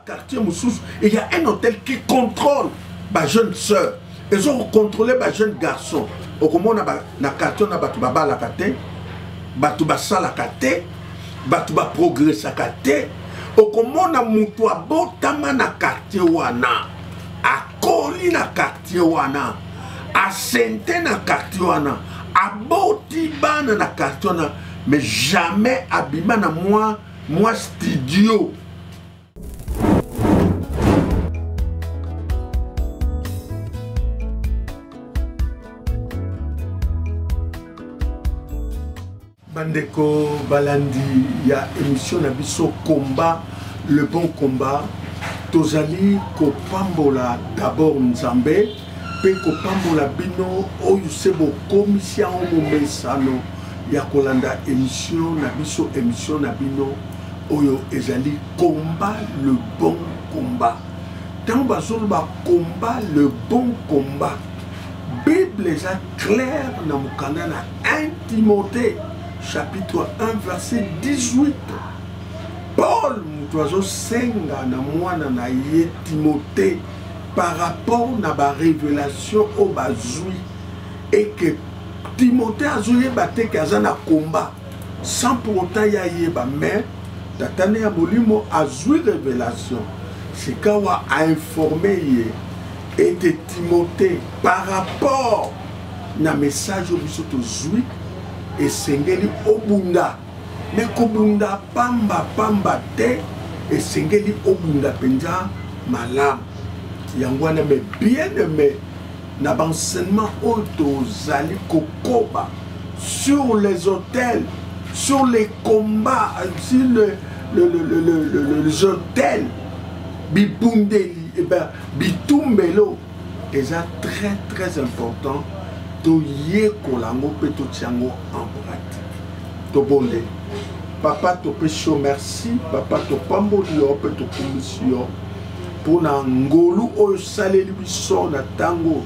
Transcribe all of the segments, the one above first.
Quartier Moussous, il y a un hôtel qui contrôle ma jeune soeur. Ils ont contrôlé ma jeune garçon. Au moment où on a quartier, on a battu baba la kate, battu basa la kate, battu ba progrès la kate. Au moment où on a moutou a botama na quartier wana, a koli na quartier wana, a sente na quartier wana, a boti bana na quartier wana, mais jamais abima na moi studio. Bandeko Balandi, il y a émission Nabiso combat, le bon combat. Tozali kopambola d'abord Nzambe, pe kopambola bino oyusebo commission momesano ya kolanda émission Nabiso émission Nabino oyo ezali combat le bon combat. Tant bazoloba combat le bon combat. Bible est claire dans mon canal 1 Timothée. Chapitre 1, verset 18. Paul, Moutoiseau Senga, na mwana na ye Timothée, par rapport à la révélation au bazoui, et que Timothée a joué batté kazana combat, sans pour autant y aller, mais Tatane Abolimo a joué révélation. C'est quand on a informé et de Timothée par rapport à message au bisoto zoui. Et sengeli obunda mais kobunda pamba te et sengeli obunda penja malam yangwana mais bien aimé na enseignement auto zali kokoba sur les hôtels, sur les combats, sur les hôtels bibundeli et ben bitumbelo et ça très important. Toye kolango pe to tiango en pratique. To bonde. Papa to pecho merci, papa to pambolio pe to commission pour na ngolu o saleli biso na tango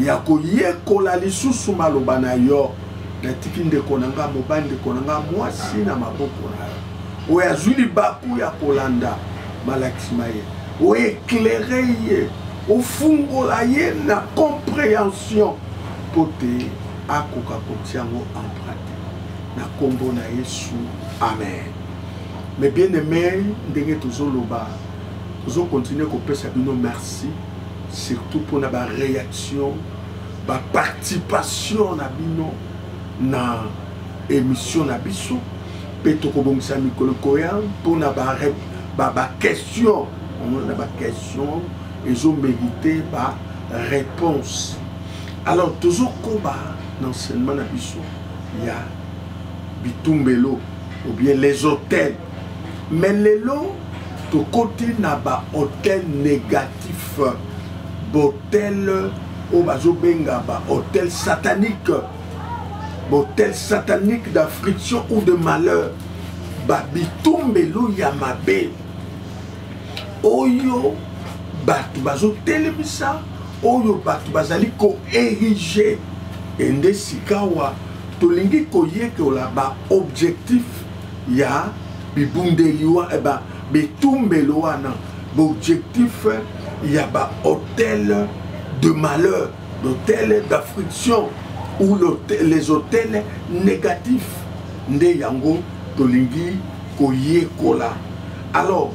ya koye kola lisusu maloba na yo na tikinde konanga mobande konanga mwasi na maboko na o ya zuli baku ya kolanda malakisima ye o éclairer ye o fungola ye na compréhension poté à Coca-Cola en pratique. Na combo na Yesu. Amen. Mais bien aimé, nous toujours continuer à faire sabino merci, surtout pour la réaction, la participation na bino na émission na biso. Petoko bongsa mikolo koyan pour na ba question, on a ba question, ils ont mérité ba réponse. Alors, toujours combat dans l'enseignement de il y a bitumbelo ou bien les hôtels. Mais les lots, tout côté n'a pas hôtel négatif, hôtel au bazobenga, hôtel satanique d'affliction ou de malheur. Bitumbelo yamabe. Oyo, bazo télémisa. Oyo batu bazali ko érigé ende sikawa tolingi koye ke ola ba objectif ya bibundeliwa eba bitumbelo wana objectif ya ba hôtel de malheur, l'hôtel d'affliction ou les hôtels négatifs nde yango tolingi koye kola. Alors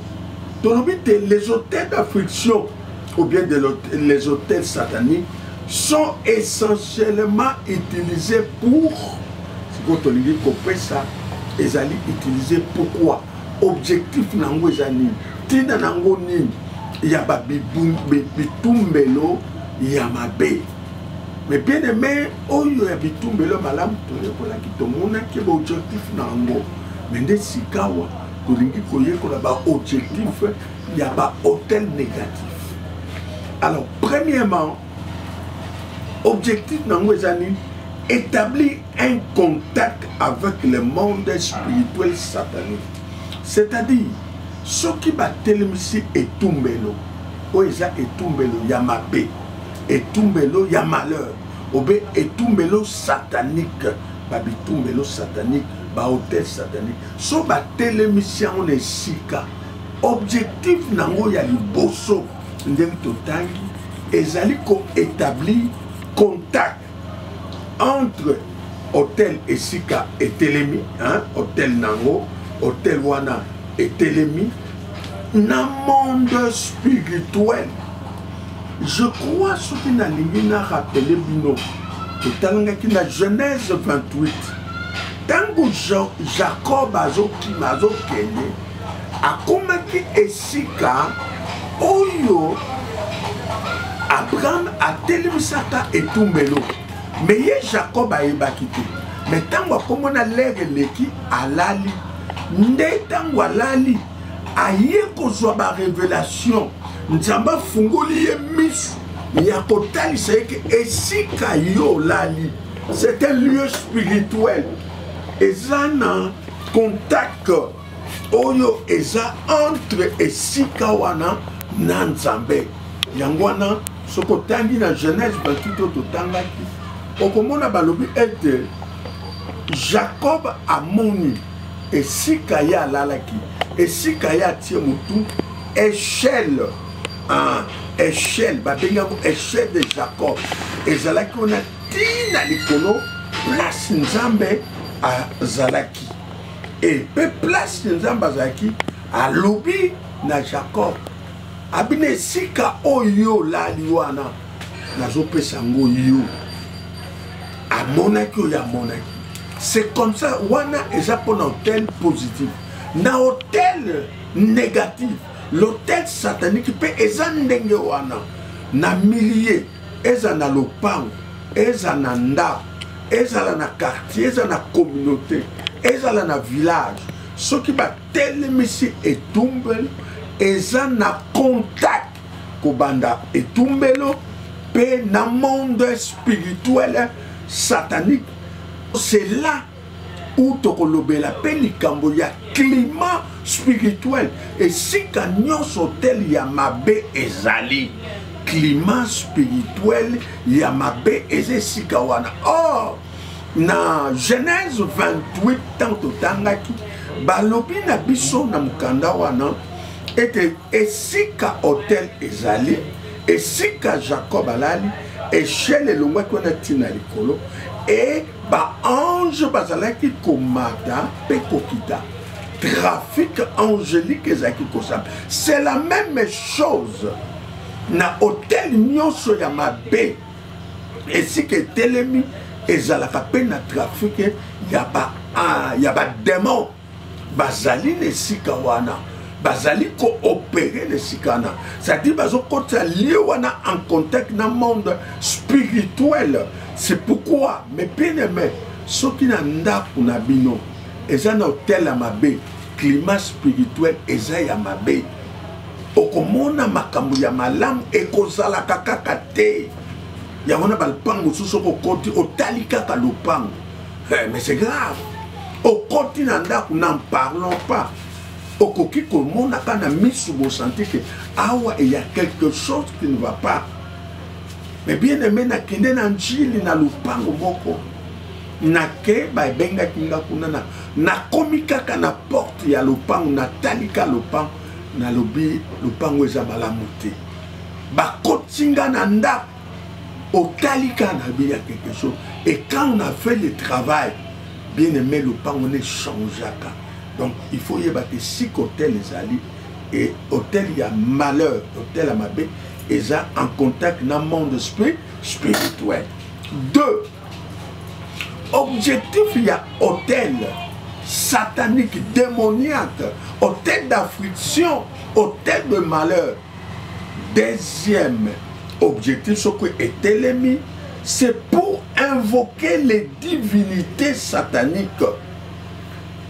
les hôtels d'affliction ou bien les hôtels sataniques sont essentiellement utilisés pour, si vous avez compris ça, ils allaient utiliser pourquoi? Objectif nango ezani, tina nango ni, yaba bitumbelo yamabe. Mais bien aimé, oyo ya bitumbelo malam tole kola kitomona ki objectif nango. Mais nde sikawa, tolingi koye kola ba objectif yaba hôtel négatif. Alors, premièrement, objectif Nangwezani, établir un contact avec le monde spirituel satanique. C'est-à-dire, ce qui va télémissi et tumbelo, oeza et tumbelo yamabe, et tumbelo yamalheur, obe et tumbelo satanique, babi tumbelo satanique, ba hôtel satanique. So ba télémission on est sika, objectif nango ya liboso ndenge totangi ezali ko établir contact entre hôtel esika etelemi, hein, hôtel nango, hôtel wana etelemi, na monde spirituel. Je crois ce qui n'a pas rappelé bino. Totalangaki na Genèse 28. Tango Jacob azo kende, akomaki esika oyo Abraham atelemisaka etumbelo. Mais ye Jacob ayebaki te. Mais tango akomona lere leki alali. Nde tango alali aye kozwa ba révélation. Nzamba fungoli ye misu ya kotalisa yeke esika yo lali. C'est un lieu spirituel. Eza na contact oyo eza entre esika wana na Nzambe. Yango wana soko tangi na Genèse 28 totangaki okomona balobi ete Jacob amoni esika ya alalaki, esika ya tie mutu échelle, échelle babengango échelle de Jacob ezalaki ona tina likolo place Nzambe azalaki et pe place Nzambe azalaki alobi na Jacob abine esika oyo lali wana nazopesa ngo yo amonaki oyo amonaki. C'est comme ça wana eza pona hôtel positif. Na hôtel négatif, l'hôtel satanique pe eza ndenge wana na millier eza na lopango, eza na ndako, eza na quartier, eza na communauté, eza na village. Soki batelemisi etumbelo eza na contact kobanda etumbelo pe na monde spirituel satanique. C'est là où tokolobela pe likambo ya climat spirituel. Et si kanyos hôtel ya mabe ezali climat spirituel ya mabe ezesika wana. Or na Genèse 28 tanto tangaki balobi na biso na mukanda wana ete esika hôtel ezali, esika Jacob alali, échelle elongwaki wana tina likolo et ba ange bazalaki komata pe kokita. Trafic angélique ezaki kosam. C'est la même chose na hôtel nyonso ya mabe esika etelemi ezalaka pe na trafic ya ba démon bazali nesika wana. Bazali coopérer les sikana. C'est-à-dire bazokota lié wana en contact na monde spirituel. C'est pourquoi mes bien-aimés, ceux qui n'ont pas na bino, eza na hôtel à mabe, climat spirituel eza ya mabe. Okomona makambo ya malamu ekozala kaka te. Ya wana balpango suso kokoti otali kaka lopango. Mais c'est grave. Okoti na ndako n'en parlons pas. Okoki komona kana misu bo sentir que awa il y a quelque chose qui ne va pas. Mais bien aimé na kende na njili na lupango moko na ke ba benga kinga kuna na komika kana porte ya lupango na talika lupango na lobi lupango eza malamu te ba kotinga na nda au talika na bi ya quelque chose. Et quand on a fait le travail, bien aimé lupango ne changeaka. Donc il faut y avoir si hôtel les alliés et hôtel il y a malheur, hôtel à Mabé, et ça en contact dans le monde spirituel. 2. Objectif, il y a hôtel satanique, démoniaque, hôtel d'affliction, hôtel de malheur. Deuxième objectif, ce qui est l'ennemi, c'est pour invoquer les divinités sataniques.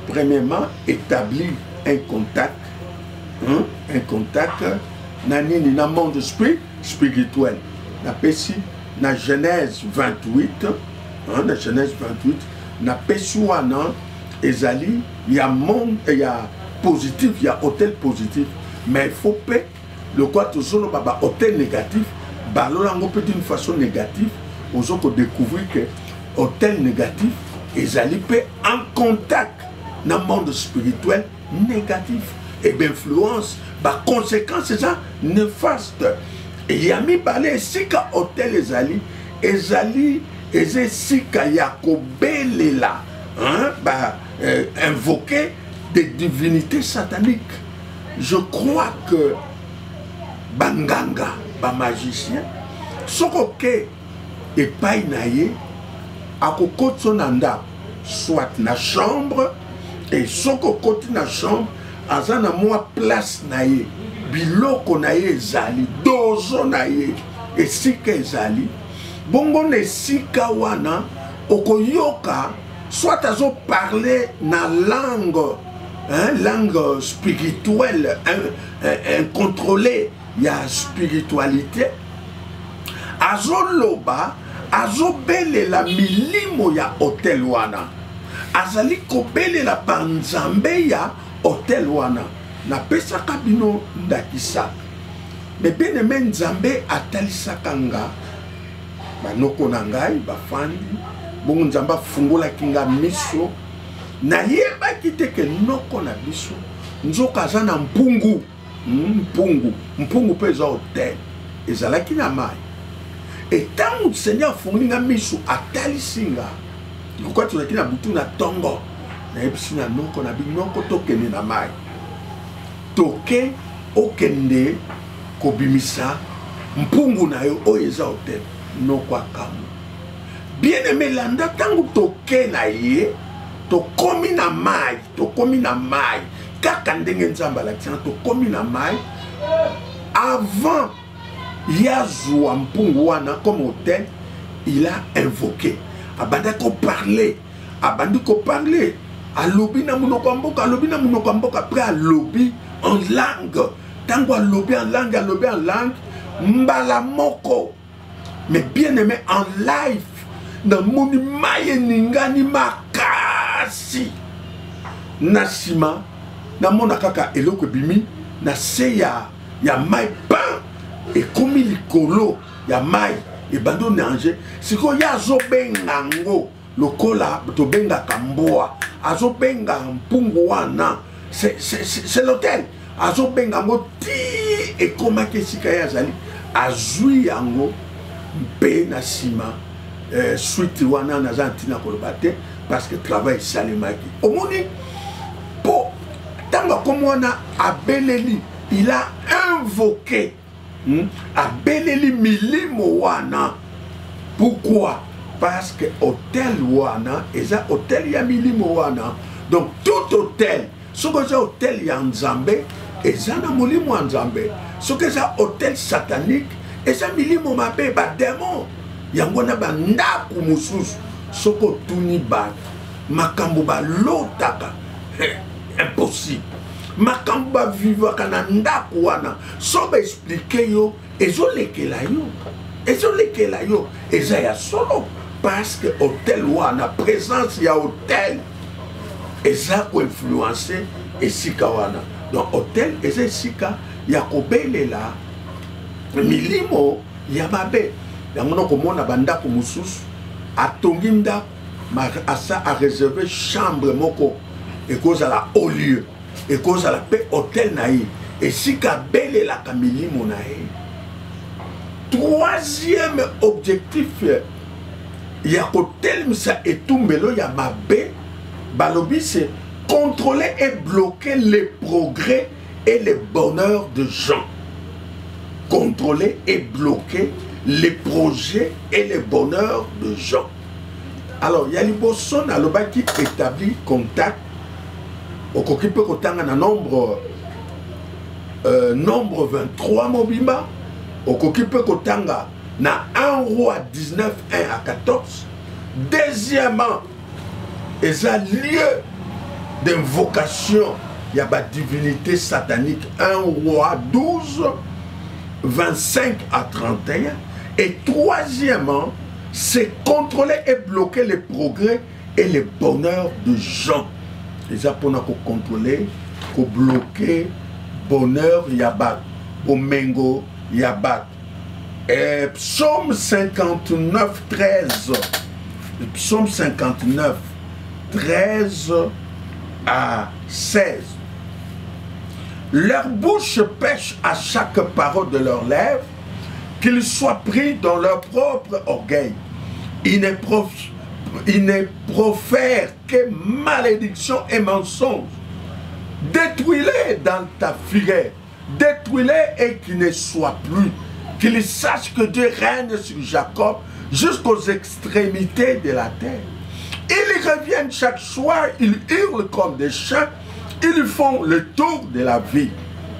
Premièrement, établir un contact nani na monde spirituel. Na pesi na Genèse 28, na Genèse 28, na pesi wana ezali ya monde ya positif, ya hôtel positif, mais il faut pas le quoi toujours baba hôtel négatif, balolango peut d'une façon négative, aux autres découvrir que hôtel négatif ezali pe en contact dans le monde spirituel négatif. et d'influence, bah conséquence c'est ça néfaste. Et yami balé sika hôtel ezali sika yakobelela, hein, bah invoquer des divinités sataniques. Je crois que banganga, ba magicien, sokoke et painaye akokotsonanda soit na chambre et sokokoti na chambre azana moi place naye biloko naye ezali dozo naye esika ezali bongo na esika wana okoyoka soit azo parler na langue, hein, langue spirituelle incontrôlée ya spiritualité azoloba azobelela milimo ya hotel wana azali kobelela banzambe ya hotel wana napesaka bino ndakisa me bien aimé nzambe atalisaka nga banoko na ngai bafandi bongo nzambe afungolaki nga miso nayebaki te ke noko na biso nzoka aza na mpungu mpungu mpe eza hotel ezalaki na mai etango Seigneur afungoli nga miso atalisi nga lokwa tozalaki na butu na tongo nayebisi na noko na binoko tokende na mai toke okende kobimisa mpungu na yo oyo eza hotel noko akamu bien aimé landa tango toke na ye tokomi na mai kaka ndenge nzambe alakisanga tokomi na mai avant yazwa mpungu wana comme hôtel il a invoqué abandi ko parler alobi na munoko mboka après alobi en langue tango alobi en langue mbala moko mais bien aimé en live na moni maye ningani makasi na sima na mona kaka eloko bimi na se ya mai pan ekomi likolo ya mai ebando nanger siko ya azobenga ngo lokola tobengaka mboa azobenga mpungu wana c'est l'hôtel azobenga ngo ti ekomaki esika ye azali azwi yango mpe na nsima suite wana naza ntina koloba te parce que travail esalemaki omoni mpo ntango akomi wana abeleli il a invoqué abeleli milimo wana pourquoi parce que hôtel wana eza hôtel ya milimo wana donc tout hôtel soki eza hôtel ya nzambe eza na molimo ya nzambe soki eza hôtel satanique eza milimo mabe bademon yango na bandako mosusu soki otuni bato makambo balotaka impossible makambo bavivaka na ndako wana so baexplike yo ezolekela yo eza ya solo parce que hôtel wana présence ya hôtel eza koinfluence esika wana donc hôtel eza esika ya kobelela milimo ya mabe yango nakomona bandako mosusu atongi ndako asa areserve chambre moko ekozala haut lieu ekozala mpe hôtel na ye esika abelelaka milimo na ye. Troisième objectif ya kotelemisa etumbelo ya mabe balobi c'est contrôler et bloquer les progrès et les bonheurs de gens. Contrôler et bloquer les projets et les bonheurs de gens. Alors, Yaliboson alobaki établit contact au kokipe kotanga na nombre 23 mobimba au kokipe kotanga na 1 roi 19 1 à 14. Deuxièmement, et un lieu d'invocation, il y a la divinité satanique 1 roi 12 25 à 31. Et troisièmement, c'est contrôler et bloquer les progrès et les bonheurs de gens. Et ça pour contrôler, pour bloquer bonheur yabat, omengo yabat. Et psaume 59 13. Psaume 59 13 à 16. Leur bouche pêche à chaque parole de leurs lèvres, qu'ils soient pris dans leur propre orgueil. Ils ne profèrent que malédiction et mensonge. Détruis-les dans ta figure. Détruis-les et qu'ils ne soient plus. Qu'ils sachent que Dieu règne sur Jacob jusqu'aux extrémités de la terre. Ils reviennent chaque soir, ils hurlent comme des chiens, ils font le tour de la vie.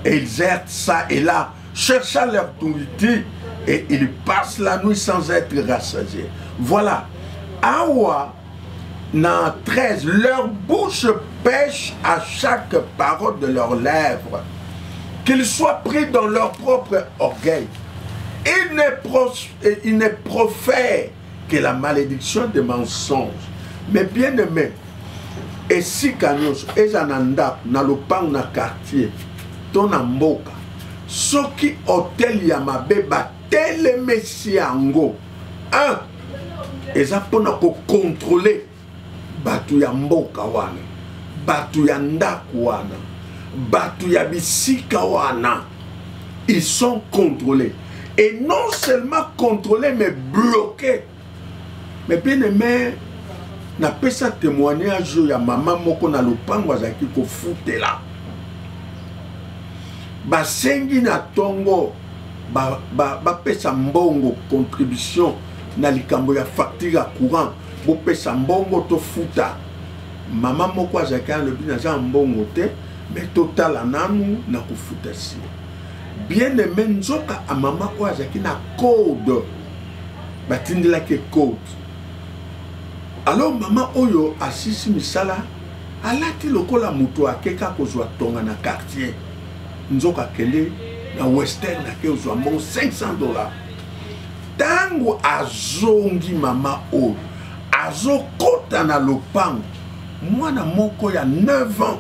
Et ils errent ça et là, cherchant leur nourriture, et ils passent la nuit sans être rassasiés. Voilà. Awa, dans 13, leur bouche pêche à chaque parole de leurs lèvres, qu'ils soient pris dans leur propre orgueil. Ils ne profèrent que la malédiction des mensonges. Mais bien aimé, et si Kanyos, et Zananda, na lopang na quartier, ton amboka, soki hotel yamabe ba tele messiango, un, et ça pour nous contrôler, batu ya mboka wana, batu ya ndaku wana, batu ya bisika wana, ils sont contrôlés. Et non seulement contrôlés, mais bloqués. Mais bien aimé, na pesa témoignage ya maman moko na lopango azaki ko futela. Ba sengi na tongo ba pesa mbongo contribution na likambo ya facture ya courant bo pesa mbongo to futa. Maman moko azaki na lobi na za mbongo te mais total ananu na ko futa si. Bien aimé nzoka a maman ko azaki na code. Batindela ke code. Alors maman oyo asisi misala alati lokola muto akeka kozwa tonga na quartier nzoka kele na western na ke ozwa mbongo $500. Tango azongi mama oyo azokota na lopango mwana moko ya 9 ans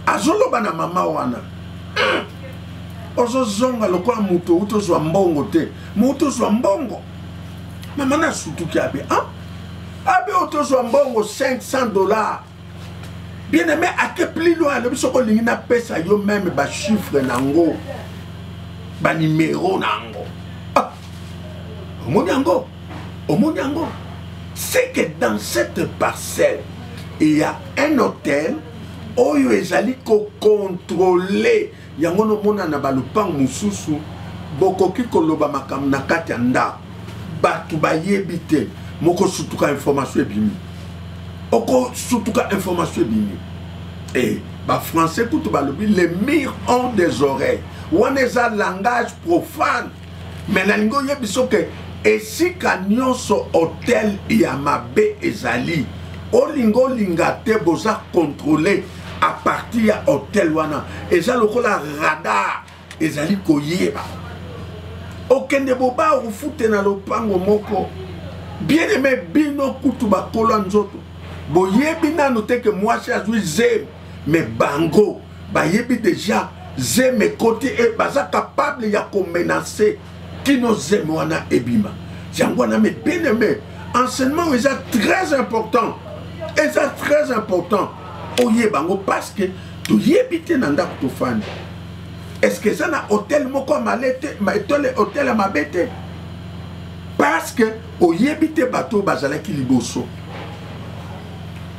azoloba na mama wana ozozonga lokola muto utozwa mbongo te muto zwa mbongo mama na sutuki abe abe otozwa mbongo $500. Bien aimé, à quel plus loin, le bisoko lingina pesa yo même ba chiffre nango, ba numéro nango. Ah, omonyango. C'est que dans cette parcelle, il y a un hôtel oyo ezali ko contrôler yango no mona na balupang mususu bokoki koloba makam na kati ya ndako batu bayebite. Moko sutuka information bimi. Oko sutuka information bimi. Et ba français tout ba lobi les murs ont des oreilles. One is a langage profane. Mais la lingo yebiso ke esi kanyonso hotel yamabe ezali. O lingo lingate boza contrôler à partir ya hotel wana. Eza lokola radar ezali koyeba. Okende boba ufute na lopango moko. Bien aimé, bino kutuba kolo nzoto. Bo yebi nanu te que moi je suis zé, mais bango, ba yebi déjà zé mes côtés et baza capable ya ko menacer qui nos zé wana ebima. Jangwana mais bien aimé, enseignement est très important. Et ça très important. Oye bango parce que tu yebi te nanda to fan. Est-ce que ça na hôtel moko malete, ma hôtel ma bête? Parce que au yébite bateau bazalaki liboso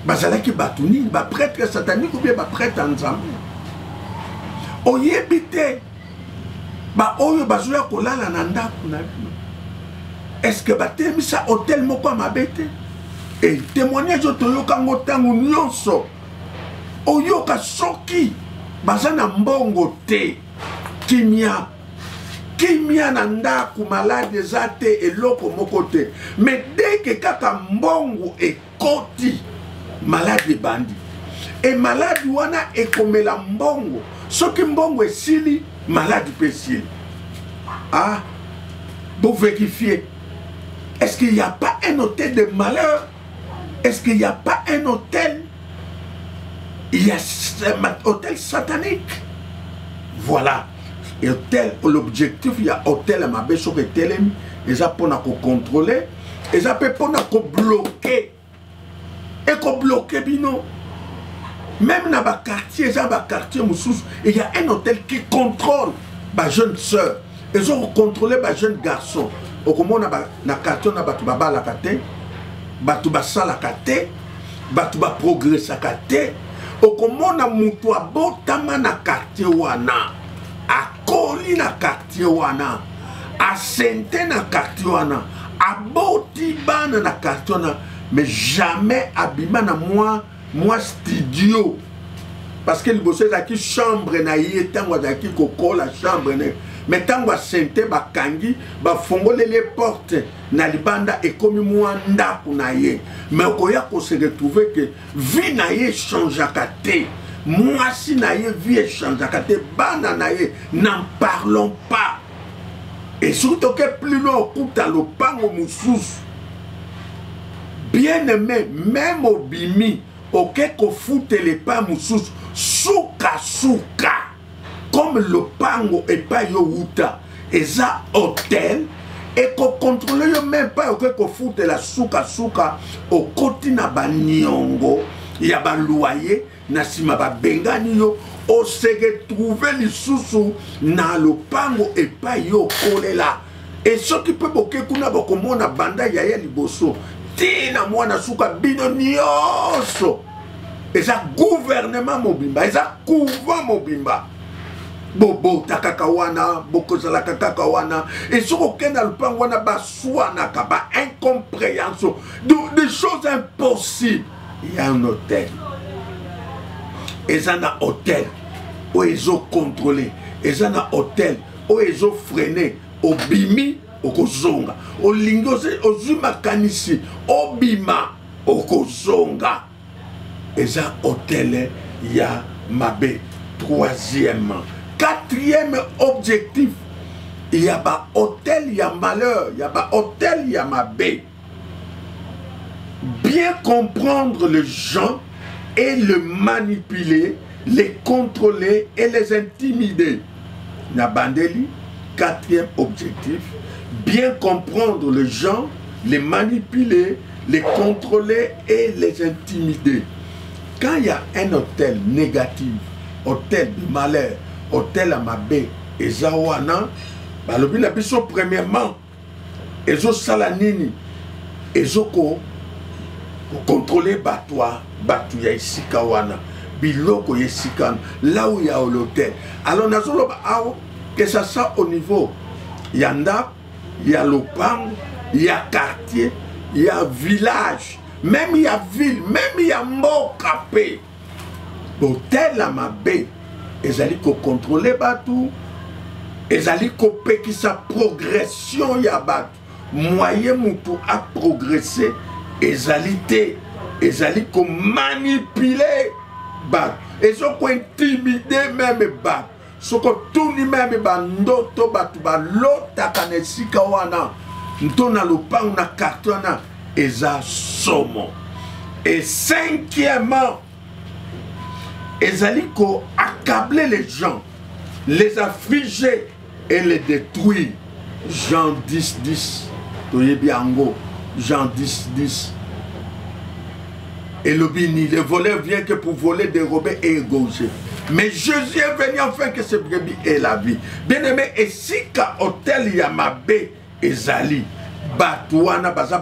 bazalaki batuni ba prêtre satanique ou bien ba prêtre nzambe au yébite ba oyo bazoya kolala na ndaku na bino. Est-ce que batemisa hôtel moko mabete et témoignage toyoka ngotango nyonso oyoka soki bazana mbongo te kimia kimia na ndaku malade zate eloko moko te. Mais dès que kaka mbongo ekoti malade bandi et malade wana ekomela mbongo soki mbongo esili malade pesili. Ah, vous vérifiez. Est-ce qu'il n'y a pas un hôtel de malheur? Est-ce qu'il n'y a pas un hôtel? Il y a un hôtel satanique. Voilà. Et l'objectif, il y a hôtel à ma bête sur le télém, et ça pour nous contrôler, et ça peut pour nous bloquer. Et qu'on bloque, bino. Même dans les quartiers, il y a un hôtel qui contrôle les jeunes sœurs. Ils ont contrôlé les jeunes garçons. Au moment dans le quartier, on a battu la kate, battu la kate, battu progrès la kate. Au moment on a mutu abotama na quartier wana, a koli na quartier wana, a sente na quartier wana, a boti bana na quartier wana, mais jamais abima na moi studio. Parce que le bossé zaki chambre na yé tango zaki koko la chambre ne. Mais tango sente ba kangi ba fongole les portes na libanda et comme moi ndaku na yé. Mais okoya ko se retrouver que vie na yé change akate. Moi si na yé vie change akate bana na yé n'en parlons pas. Et surtout que plus loin okuta lo pango mususu. Bien aimé même au bimi ok ko foute les pas mususu souka comme le pango et pas yo wuta et ça hôtel et ko contrôler yo même pas ok ko foute la souka au côté na ba nyongo ya ba loyer na sima ba bengani yo o se retrouver lisusu na le pango et pas yo kolela et ce qui peut boke kuna bokomona banda ya liboso tina mwana souka bino nyonso. Et ça gouvernement mobimba, et ça couvent mobimba. Bobo takakawana, bokozala kakakawana. Et ce qu'on a le pan wana baswana kaba incompréhension, des choses impossibles. Il y a un hôtel. Et ça n'a hôtel où ils ont contrôlé. Et ça n'a hôtel où ils ont freiné. Au bimi, au kozonga. Au lingose, au zumakanisi, au bima, au kozonga. Et ça, hôtel, il y a Mabé. Troisième. Quatrième objectif, il y a pas hôtel, il y a malheur. Il y a pas hôtel, il y a Mabé. Bien comprendre les gens et le manipuler, les contrôler et les intimider. Nabandeli, quatrième objectif, bien comprendre les gens, les manipuler, les contrôler et les intimider. Quand il y a un hôtel négatif, hôtel de malheur, hôtel à Mabé et Zawana, premièrement, ils ont salanini, ils ont contrôlé Batoua, Batouya ici Kawana, Biloko ici là où il y a l'hôtel. Alors, que ça soit au niveau, il y a Ndap, il y a Lopang, il y a quartier, il y a village. Même il y a ville, même il y a Mokapé. L'hôtel à Mabé, ils allaient contrôler Batou, ils allaient couper qui sa progression y a Batou. Moyen Moutou a progressé, ils allaient manipuler Batou. Ils ont intimidé même Batou. Ce que tout le même Bandoto Batou, l'autre Kanesika Wana, Ntona Lopang na Kartona. Et ça somme. Et cinquièmement, ils allaient accabler les gens, les affliger et les détruire. Jean 10, 10. Jean 10, 10. Et le bini, le voleur vient que pour voler, dérober et égorger. Mais Jésus est venu enfin que ce brebis ait la vie. Bien aimé, et si qu'à hôtel Yamabé et Zali, Batouana baza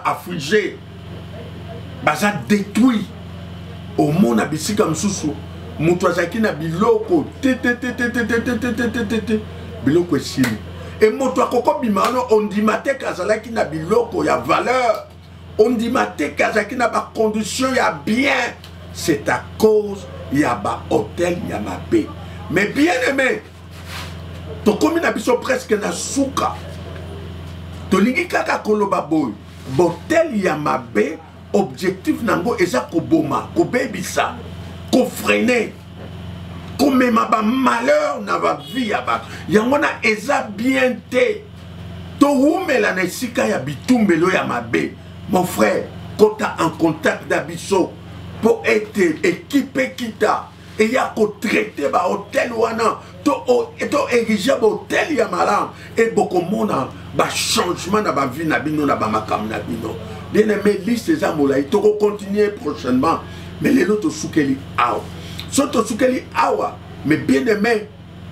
affligé, baza détruit. Au monde abisika msusu, mutwazaki na biloko biloko esili. Et motwa koko bimano ondimate kazalaki na biloko ya valeur, ondimate kazalaki na ba condition ya bien. C'est à cause ya ba hôtel ya Mabé. Mais bien aimé, to komi na biso presque na souka. Tolingi kaka koloba boy, botel ya Mabé, objectif nango eza ko boma, ko bebisa, ko freiner, ko mema ba malheur na ba vie ya ba. Yangona eza bien te. To umela na sika ya bitumbelo ya Mabé. Mon frère, quand tu es en contact d'abisso pour être équipé kita et ya ko traiter ba hôtel wana to ériger ba hôtel ya malam et beaucoup mona ba changement na ba vie na bino na ba makam na bino. Bien aimé, liste ces amours-là, il faut continuer prochainement mais les autres soukeli awa. Soto soukeli awa, mais bien aimé,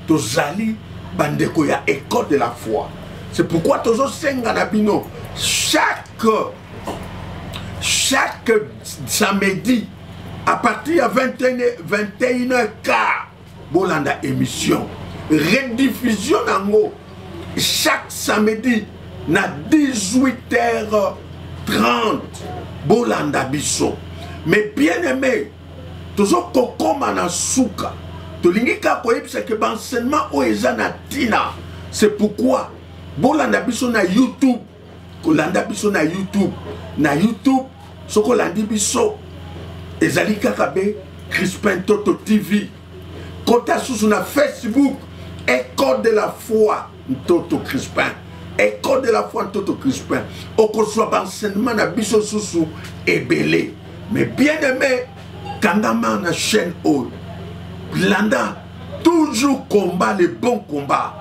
tozali bandeko ya école de la foi. C'est pourquoi tozo senga na bino chaque samedi à partir de 21h15 bolanda émission rediffusion nango chaque samedi na 18h30 bolanda biso. Mais bien aimé, tozo kokoma na suka tolingi ka koyebisa ke banseignement o eza na tina. C'est pourquoi bolanda biso na YouTube, kolanda biso na YouTube, soko landi biso ezali kaka be Crispin Toto TV. Kota susu na Facebook École de la foi Toto Crispin, École de la foi Toto Crispin. Okozwa banseignement na biso susu ebele. Mais bien aimé, kangama na chaîne O landa toujours combat, le bon combat.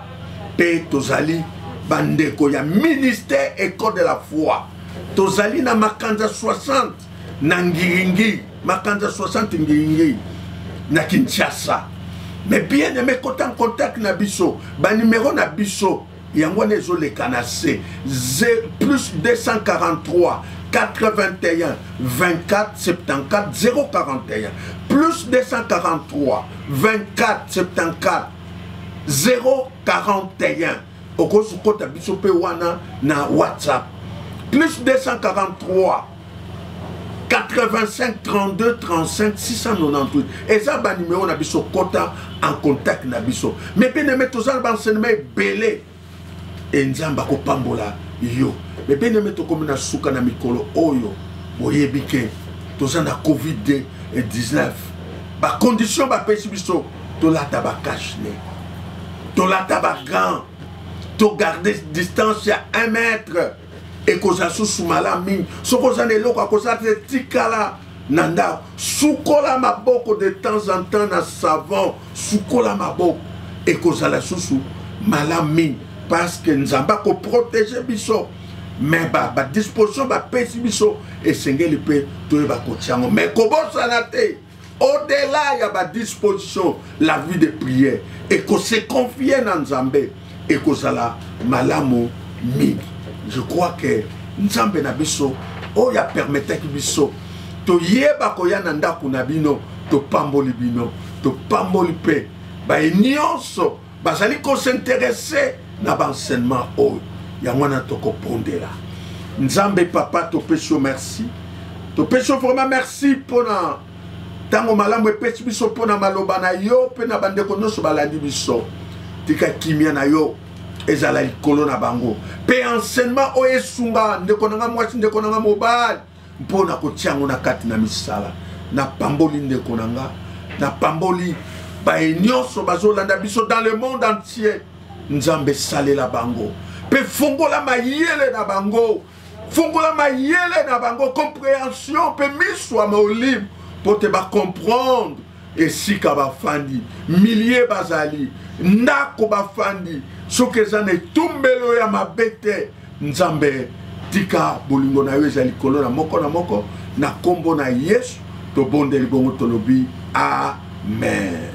Pe tozali bandeko ya ministère École de la foi. Tozali na makanza 60 na Ngiringi, makanza 60 Ngiringi na Kinshasa. Mais bien aimé, quand en contact na biso, ba numéro na biso yango nezo le canacé plus 243 81 24 74 041 plus 243 24 74 041. Okosu kota biso pe wana na WhatsApp plus 243 85 32 35 698. Et ça ba numéro na biso kota en contact na biso. Mais bien aimé tozal ba enseignement belé et nzamba ko pambola yo. Mais bien aimé to comme na suka na mikolo oyo boyebi ke tozal na COVID-19 ba condition ba pesi biso to la tabacache ne to la tabagan to garder distance à 1 mètre. Et que ça sous malami, ce que ça n'est pas que ça te tikala nanda, soukola maboko de temps en temps na savon, soukola maboko, et que ça la sous malami, parce que nous avons pas protéger biso, mais ba disposition ba pesi biso et sengeli pe to ba kotiango, mais kobo sanate, au-delà ya ba disposition la vie de prière et que se confier dans Nzambe et que ça la malamu mingi. Je crois que Nzambe na biso oya permettre que biso to yeba ko ya nanda kunabino to pamboli bino to pamboli pe ba nyonso bazali ko s'intéresser na enseignement o ya mwana to ko pondela. Nzambe papa to pecho merci. To pecho vraiment merci pour na tango malamu epesi biso pour na maloba na yo pe na bandeko nyonso balandi biso. Tika kimia na yo ezala likolo na bango pe enseignement o esunga ndeko nanga mwasi ndeko nanga mobali mpona kotiango na kati na misala na pamboli ndeko nanga na pamboli ba nyonso bazolanda biso dans le monde entier. Nzambe salela bango pe fongola mayele na bango, fongola mayele na bango compréhension pe miswa maolim pour te ba comprendre et si ka ba fandi milliers bazali ndako ba fandi soke zane tumbelo ya mabete. Nzambe tika bolingo na yo ezali kolo na moko na kombo na Yesu to bonde libongo tolobi amen.